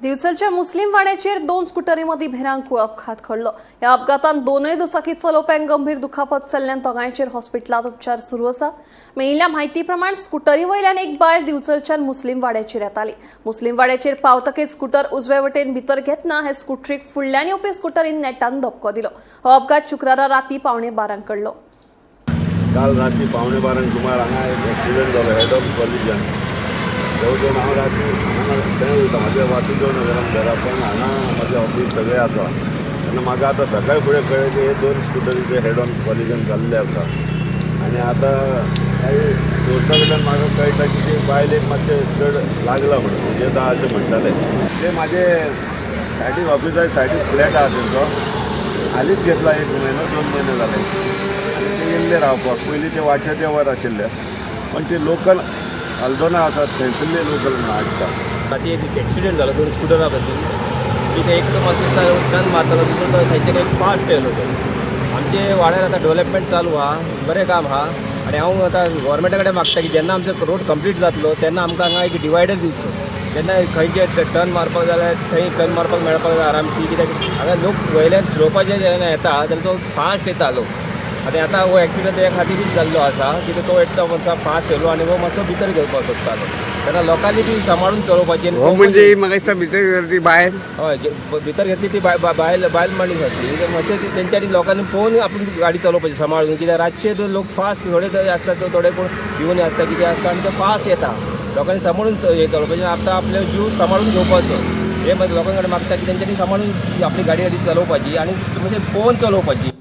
दिवचलच्या मुस्लिम वाड्याचेर दोन स्कुटरीमदी भिरांकूळ अपघात घडलो। या अपघातान दोनूय दुचाकी चलोवप्यांक गंभीर दुखापत जाल्ल्यान दोगांयचेर हॉस्पिटलात उपचार सुरू आसा। मेळिल्ल्या म्हायती प्रमाण स्कुटरी वयल्यान एक बायल दिवचलच्यान मुस्लिम वाड्याचेर येताली। मुस्लिम वाड्याचेर पावतकीच स्कुटर उजवे वटेन भितर घेतना हे स्कुटरीक फुडल्यान येवपी स्कुटरीन नेटान धपको दिलो। हो अपघात शुक्रारा राती 11:15 घडलो। काल रात्री 11:15 सुमार हांगा एक एक्सिडेंट जालो हेड ऑफ कॉलेजान। जवळ हांव रात्री थंय वयता म्हाज्या वाटेच्यान घरा पण हांगा म्हाजें ऑफिस सगळें आसा तेन्ना म्हाका आतां सकाळी फुडें कळ्ळें की हे दोन स्कुटरीचे हेड ऑन कॉलेजान जाल्ले आसा। आनी आतां काही सोर्सा कडल्यान म्हाका कळटा की ते बायलेक मातशें चड लागला म्हणून सिरियस आहा अशें म्हणटाले। ते म्हाजे सायडीक ऑफिस आहे, सायडीक फ्लॅट आहा तेंचो। हालींच घेतला 1 म्हयनो 2 म्हयने जाले आनी ते येयल्ले रावपाक। पयलीं ते वाट्याचे वर आशिल्ले पण ते लोकल हल्दोना आसात थंयसरले लोकल म्हणून हाडटा। राती एक एक्सिडेंट जालो दोन स्कुटरा बद्दल। तिथे एक तो मातसो टर्न मारतालो, दुसरो थंयच्यान एक फास्ट येयलो तो। आमचे वाड्यार आतां डेवलपमेंट चालू आहा, बरें काम आहा आनी हांव आतां गव्हर्मेंटा कडेन मागता की जेन्ना आमचो रोड कंप्लीट जातलो तेन्ना आमकां हांगा एक डिवायडर दिवचो। तेन्ना खंयचे टर्न मारपाक जाल्यार थंय टर्न मारपाक मेळपाक जाय आरामशी, कित्याक हांगा लोक वयल्यान स्लोपाचेर जेन्ना येता तेन्ना तो फास्ट येता लोक। आतां हो एक्सिडेंट त्या खातीरच जाल्लो आसा कित्याक तो एकटो मातसो फास्ट येयलो आनी हो मातसो भितर घेवपाक सोदतालो। तेन्ना लोकांनी ती सांबाळून चलोवपाची। हो म्हणजे म्हाका दिसता भितर गर्दी बाहेर हय भितर घेतली ती बायल मनीस आसली। मातशें तेंच्यांनी लोकांनी पळोवन आपूण गाडी चलोवपाची सांबाळून, कित्याक रातचे लोक फास्ट थोडे आसता, थोडे कोण भिवून आसता कितें आसता आनी ते फास्ट येता। लोकांनी सांबाळून हे चलोवपाचें, आतां आपले जीव सांबाळून घेवपाचो हे लोकां कडेन मागता की तेंच्यांनी सांबाळून आपली गाडी चलोवपाची आनी मातशें पळोवन चलोवपाची।